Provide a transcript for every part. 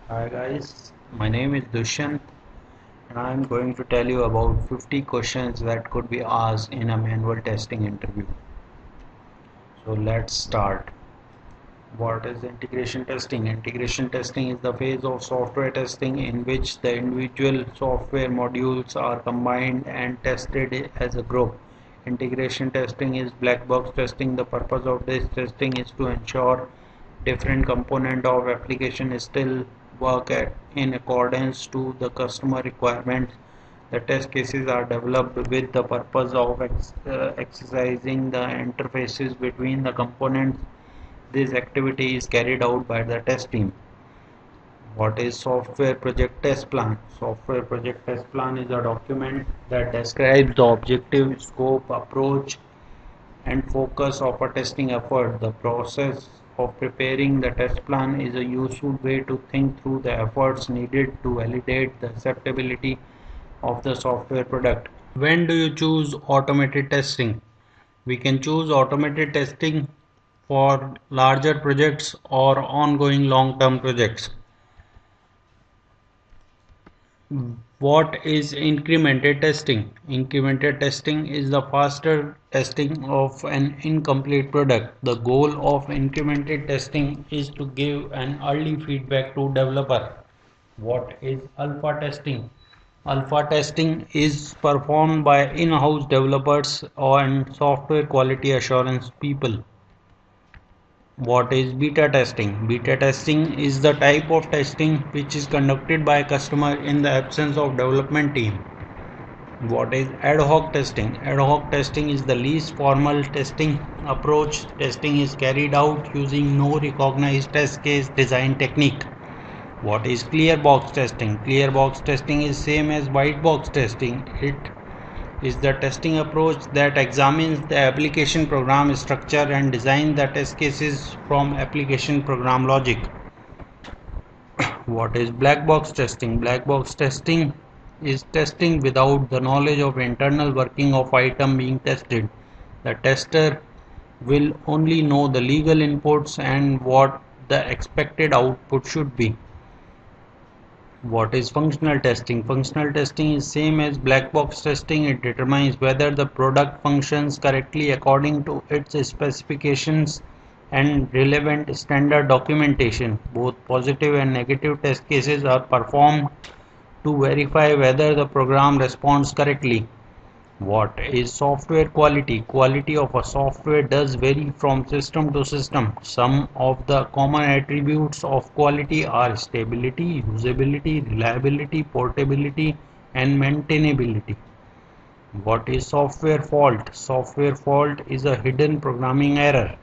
Hi guys, my name is Dushyant and I am going to tell you about 50 questions that could be asked in a manual testing interview. So let's start. What is integration testing? Integration testing is the phase of software testing in which the individual software modules are combined and tested as a group. Integration testing is black box testing. The purpose of this testing is to ensure different component of application still work in accordance to the customer requirements. The test cases are developed with the purpose of exercising the interfaces between the components. This activity is carried out by the test team. What is software project test plan? Software project test plan is a document that describes the objective, scope, approach, and focus of a testing effort. The process of preparing the test plan is a useful way to think through the efforts needed to validate the acceptability of the software product. When do you choose automated testing? We can choose automated testing for larger projects or ongoing long-term projects. What is incremented testing? Incremented testing is the faster testing of an incomplete product. The goal of incremented testing is to give an early feedback to developer. What is alpha testing? Alpha testing is performed by in-house developers and software quality assurance people. What is beta testing? Beta testing is the type of testing which is conducted by a customer in the absence of development team. What is ad hoc testing? Ad hoc testing is the least formal testing approach. Testing is carried out using no recognized test case design technique. What is clear box testing? Clear box testing is same as white box testing. It is the testing approach that examines the application program structure and designs the test cases from application program logic. What is black box testing? Black box testing is testing without the knowledge of internal working of item being tested. The tester will only know the legal inputs and what the expected output should be. What is functional testing? Functional testing is same as black box testing. It determines whether the product functions correctly according to its specifications and relevant standard documentation. Both positive and negative test cases are performed to verify whether the program responds correctly. What is software quality? Quality of a software does vary from system to system. Some of the common attributes of quality are stability, usability, reliability, portability, and maintainability. What is software fault? Software fault is a hidden programming error.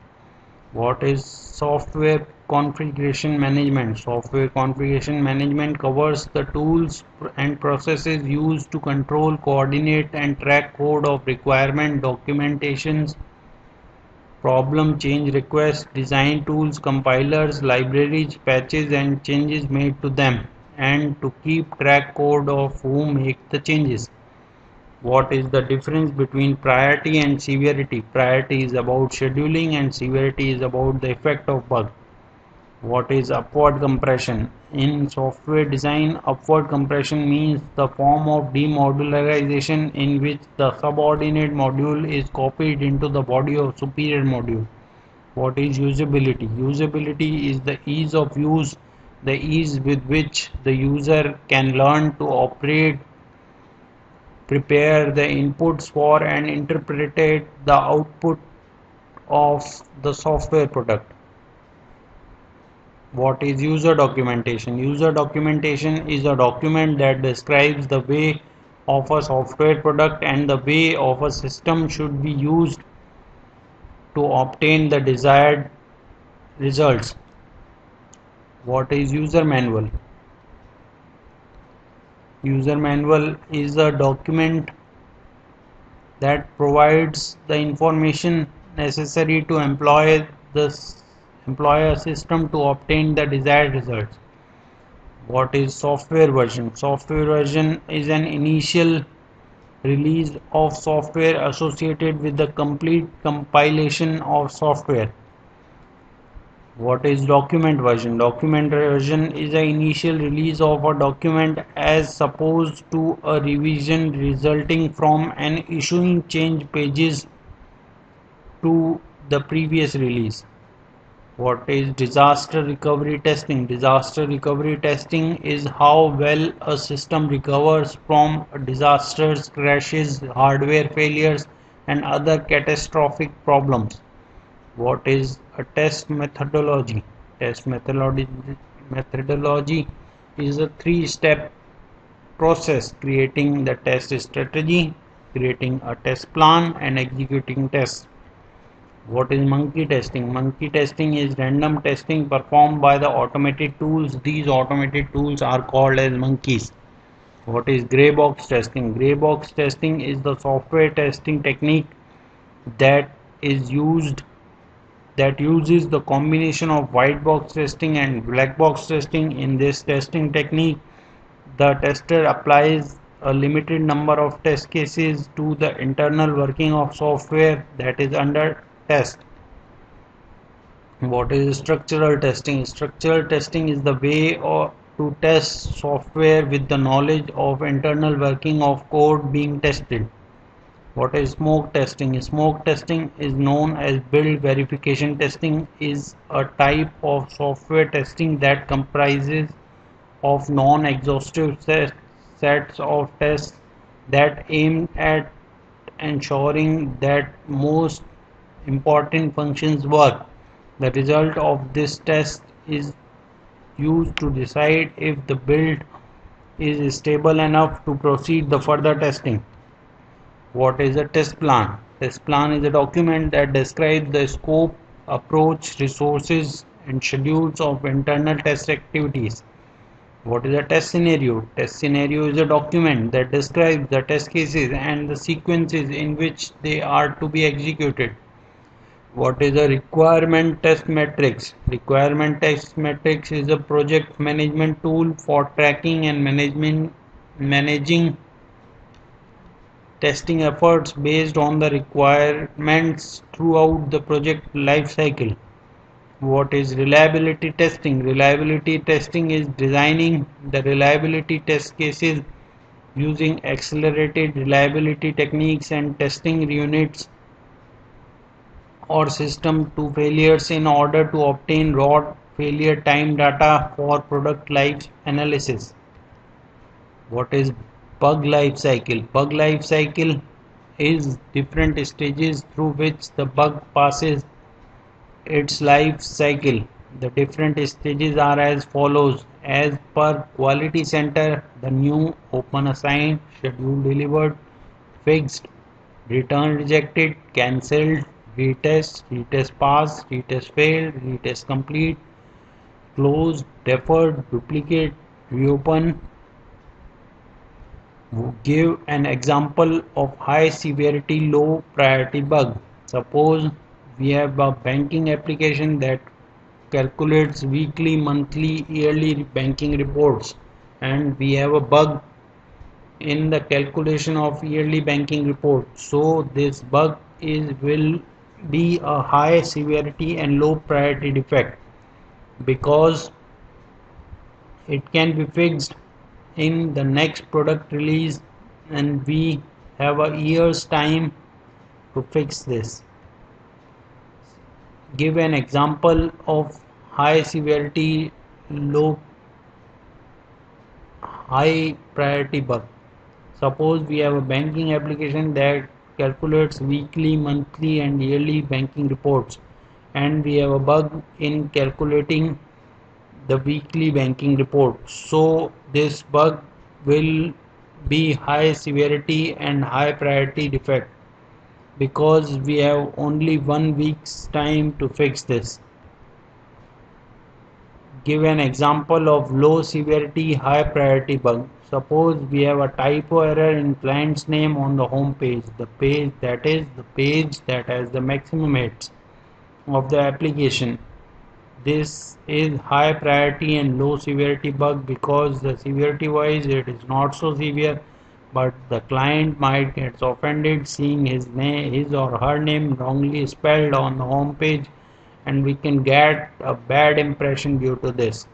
What is software configuration management? Software configuration management covers the tools and processes used to control, coordinate, and track code of requirement documentations, problem change requests, design tools, compilers, libraries, patches, and changes made to them, and to keep track code of who make the changes. What is the difference between priority and severity? Priority is about scheduling and severity is about the effect of bug. What is upward compression? In software design, upward compression means the form of demodularization in which the subordinate module is copied into the body of superior module. What is usability? Usability is the ease of use, the ease with which the user can learn to operate, prepare the inputs for, and interpret the output of the software product. What is user documentation? User documentation is a document that describes the way of a software product and the way of a system should be used to obtain the desired results. What is user manual? User manual is a document that provides the information necessary to employ a system to obtain the desired results. What is software version? Software version is an initial release of software associated with the complete compilation of software. What is document version? Document version is the initial release of a document as opposed to a revision resulting from an issuing change pages to the previous release. What is disaster recovery testing? Disaster recovery testing is how well a system recovers from disasters, crashes, hardware failures, and other catastrophic problems. What is a test methodology? Test methodology is a three-step process: creating the test strategy, creating a test plan, and executing tests. What is monkey testing? Monkey testing is random testing performed by the automated tools. These automated tools are called as monkeys. What is gray box testing? Gray box testing is the software testing technique that is used that uses the combination of white box testing and black box testing. In this testing technique, the tester applies a limited number of test cases to the internal working of software that is under test. What is structural testing? Structural testing is the way to test software with the knowledge of internal working of code being tested. What is smoke testing? Smoke testing is known as build verification testing, is a type of software testing that comprises of non-exhaustive sets of tests that aim at ensuring that most important functions work. The result of this test is used to decide if the build is stable enough to proceed the further testing. What is a test plan? Test plan is a document that describes the scope, approach, resources, and schedules of internal test activities. What is a test scenario? Test scenario is a document that describes the test cases and the sequences in which they are to be executed. What is a requirement test matrix? Requirement test matrix is a project management tool for tracking and managing testing efforts based on the requirements throughout the project lifecycle. What is reliability testing? Reliability testing is designing the reliability test cases using accelerated reliability techniques and testing units or system to failures in order to obtain raw failure time data for product life analysis. What is bug life cycle? Bug life cycle is different stages through which the bug passes its life cycle. The different stages are as follows. As per quality center, the new, open, assigned, schedule, delivered, fixed, return, rejected, cancelled, retest, retest pass, retest failed, retest complete, closed, deferred, duplicate, reopen. Give an example of high severity, low priority bug. Suppose we have a banking application that calculates weekly, monthly, yearly banking reports, and we have a bug in the calculation of yearly banking report. So this bug will be a high severity and low priority defect because it can be fixed in the next product release, and we have a year's time to fix this. Give an example of high severity, low high priority bug. Suppose we have a banking application that calculates weekly, monthly, and yearly banking reports, and we have a bug in calculating the weekly banking report. So this bug will be high severity and high priority defect because we have only 1 week's time to fix this. Give an example of low severity, high priority bug. Suppose we have a typo error in client's name on the home page, the page that has the maximum hits of the application. This is high priority and low severity bug because the severity wise it is not so severe, but the client might get offended seeing his or her name wrongly spelled on the home page, and we can get a bad impression due to this.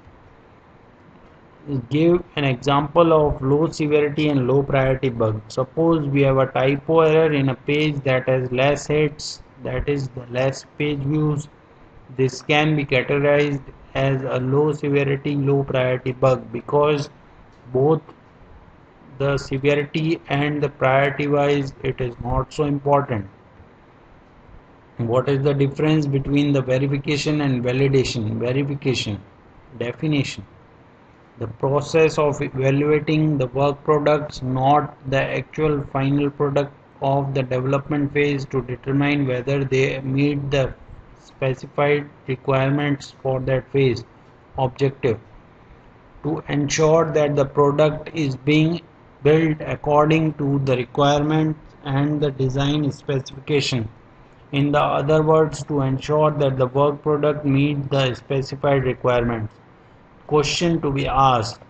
Give an example of low severity and low priority bug. Suppose we have a typo error in a page that has less hits, that is the less page views. This can be categorized as a low severity, low priority bug because both the severity and the priority wise it is not so important. What is the difference between the verification and validation? Verification definition: the process of evaluating the work products, not the actual final product of the development phase, to determine whether they meet the specified requirements for that phase. Objective: to ensure that the product is being built according to the requirements and the design specification. In the other words, to ensure that the work product meets the specified requirements. Question to be asked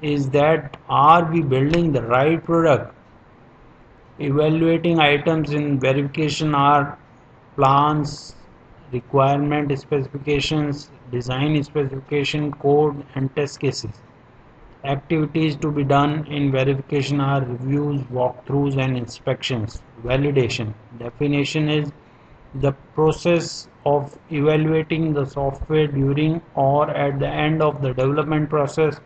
is that are we building the right product? Evaluating items in verification are plans, requirement specifications, design specification, code, and test cases. Activities to be done in verification are reviews, walkthroughs, and inspections. Validation definition is the process of evaluating the software during or at the end of the development process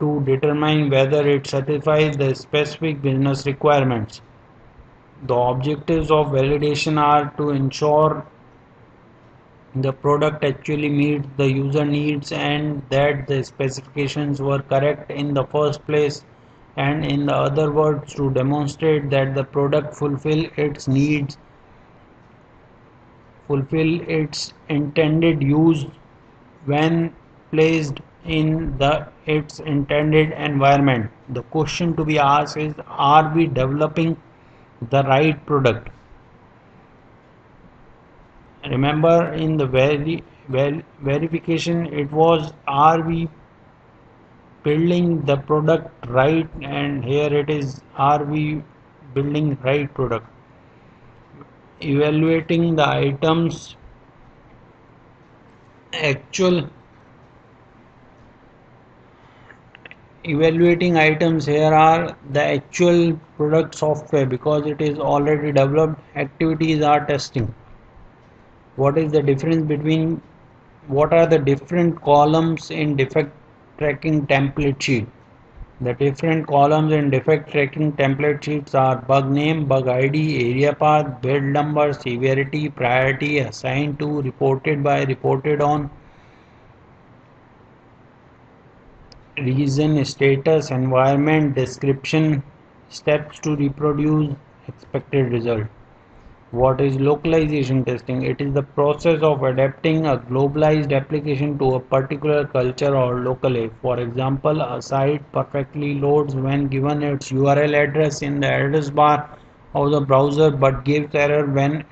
to determine whether it satisfies the specific business requirements. The objectives of validation are to ensure the product actually meets the user needs and that the specifications were correct in the first place, and in the other words, to demonstrate that the product fulfill its intended use when placed in its intended environment. The question to be asked is, are we developing the right product? Remember, in the verification it was, are we building the product right, and here it is, are we building right product? Evaluating the items actual Evaluating items here are the actual product software because it is already developed. Activities are testing. What are the different columns in defect tracking template sheet? The different columns in defect tracking template sheets are bug name, bug ID, area path, build number, severity, priority, assigned to, reported by, reported on, reason, status, environment, description, steps to reproduce, expected result. What is localization testing? It is the process of adapting a globalized application to a particular culture or locale. For example, a site perfectly loads when given its URL address in the address bar of the browser but gives error when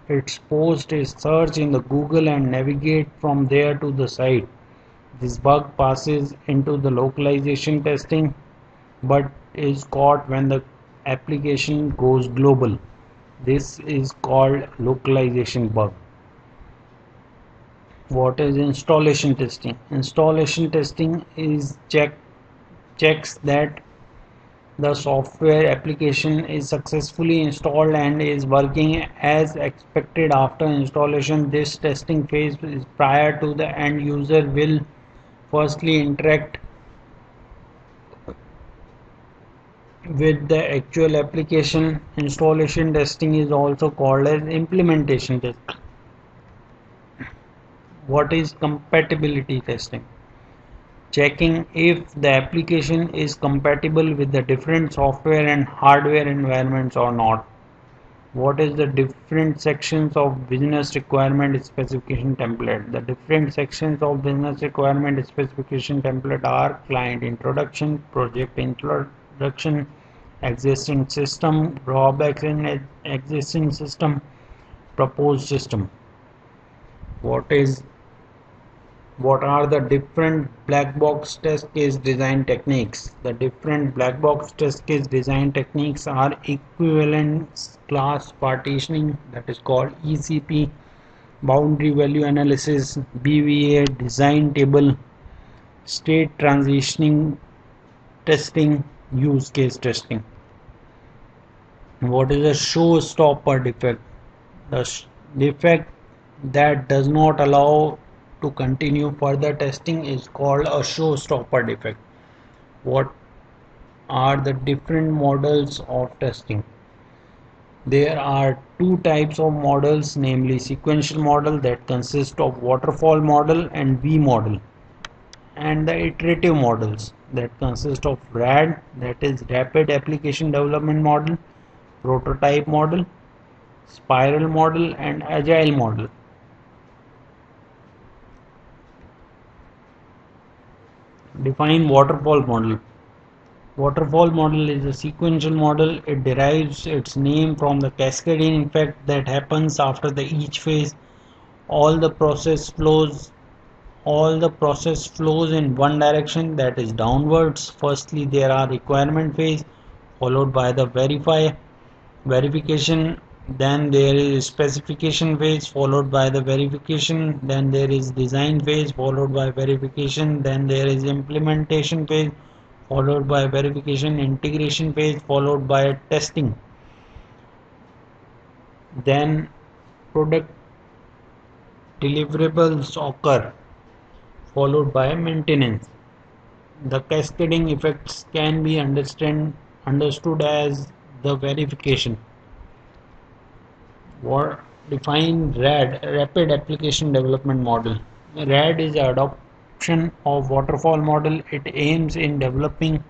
its post is searched in the Google and navigate from there to the site. This bug passes into the localization testing but is caught when the application goes global. This is called localization bug. What is installation testing? Installation testing is checks that the software application is successfully installed and is working as expected after installation. This testing phase is prior to the end user will firstly interact with the actual application. Installation testing is also called as implementation testing. What is compatibility testing? Checking if the application is compatible with the different software and hardware environments or not. What is the different sections of business requirement specification template? The different sections of business requirement specification template are client introduction, project introduction, existing system, drawbacks in existing system, proposed system. What is What are the different black box test case design techniques? The different black box test case design techniques are equivalence class partitioning, that is called ECP, boundary value analysis, BVA, design table, state transitioning testing, use case testing. What is a showstopper defect? The defect that does not allow to continue further testing is called a showstopper defect. What are the different models of testing? There are two types of models, namely sequential model that consists of waterfall model and V model, and the iterative models that consist of RAD, that is rapid application development model, prototype model, spiral model, and agile model. Define waterfall model. Waterfall model is a sequential model. It derives its name from the cascading effect that happens after each phase. All the process flows in one direction, that is downwards. Firstly, there are requirement phase, followed by the verification, then there is specification phase, followed by the verification, then there is design phase, followed by verification, then there is implementation phase, followed by verification, integration phase, followed by testing, then product deliverables occur, followed by maintenance. The cascading effects can be understood as the verification. What define RAD, rapid application development model. RAD is the adoption of waterfall model. It aims in developing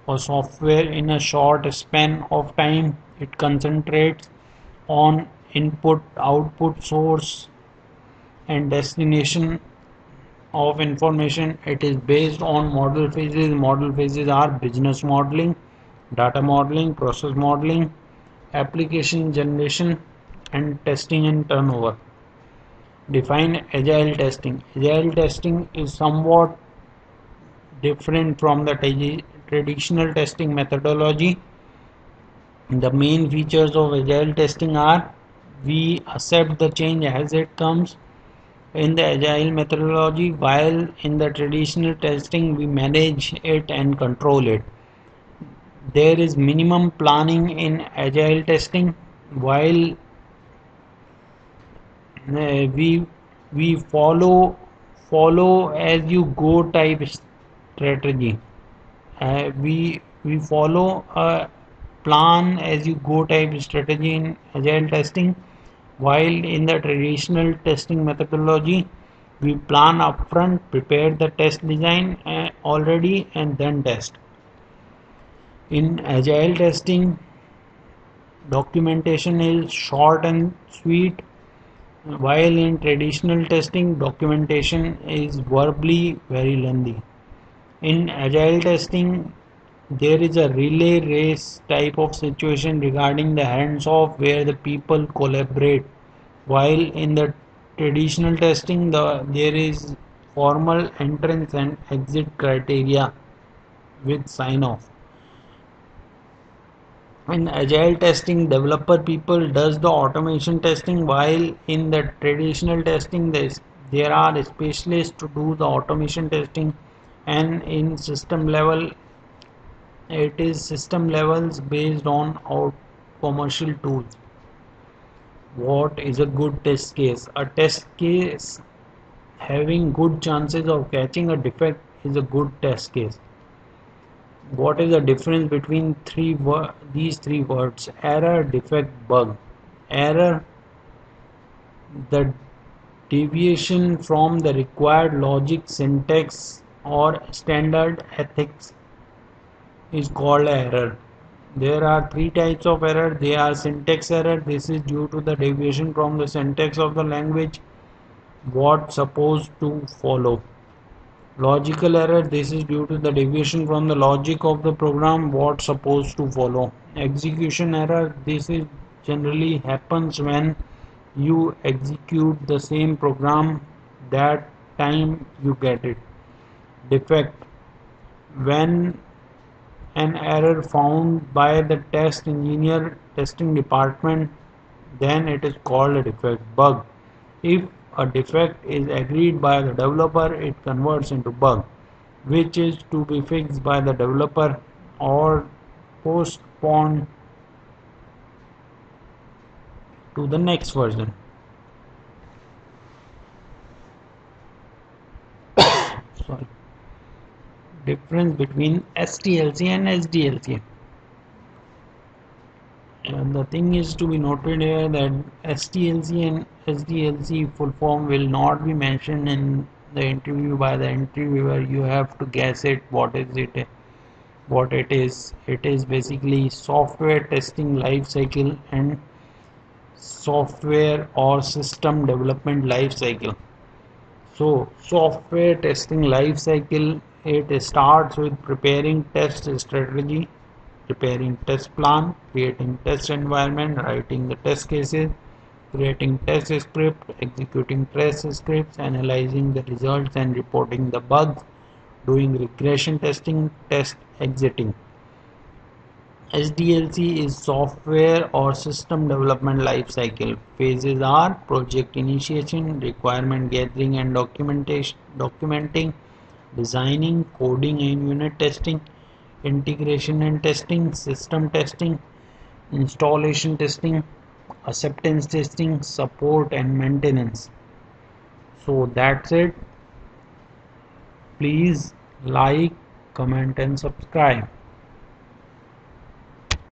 a software in a short span of time. It concentrates on input, output, source, and destination of information. It is based on model phases. Model phases are business modeling, data modeling, process modeling, application generation, and testing and turnover. Define agile testing. Agile testing is somewhat different from the traditional testing methodology. The main features of agile testing are: we accept the change as it comes in the agile methodology, while in the traditional testing we manage it and control it. There is minimum planning in agile testing, while we follow as you go type strategy. We follow a plan as you go type strategy in agile testing, while in the traditional testing methodology we plan upfront, prepare the test design already, and then test. In agile testing, documentation is short and sweet, while in traditional testing documentation is verbally very lengthy. In agile testing, there is a relay race type of situation regarding the hands-off where the people collaborate, while in the traditional testing there is formal entrance and exit criteria with sign-off. In agile testing, developer people does the automation testing, while in the traditional testing there are specialists to do the automation testing, and in system level it is system levels based on our commercial tools. What is a good test case? A test case having good chances of catching a defect is a good test case. What is the difference between these three words? Error, defect, bug. Error, the deviation from the required logic, syntax, or standard ethics is called error. There are three types of error. They are syntax error. This is due to the deviation from the syntax of the language what supposed to follow. Logical error, this is due to the deviation from the logic of the program what supposed to follow. Execution error, this is generally happens when you execute the same program that time you get it. Defect: when an error found by the test engineer testing department, then it is called a defect. Bug: if a defect is agreed by the developer, it converts into bug, which is to be fixed by the developer or postponed to the next version. Sorry. Difference between SDLC and SDLC. And the thing is to be noted here that SDLC and SDLC full form will not be mentioned in the interview by the interviewer. You have to guess it. What is it? What it is? It is basically software testing life cycle and software or system development life cycle. So software testing life cycle, it starts with preparing test strategy, preparing test plan, creating test environment, writing the test cases, creating test script, executing test scripts, analyzing the results and reporting the bugs, doing regression testing, test exiting. SDLC is software or system development lifecycle. Phases are project initiation, requirement gathering and documenting, designing, coding and unit testing, integration and testing, system testing, installation testing, acceptance testing, support and maintenance. So that's it. Please like, comment and subscribe.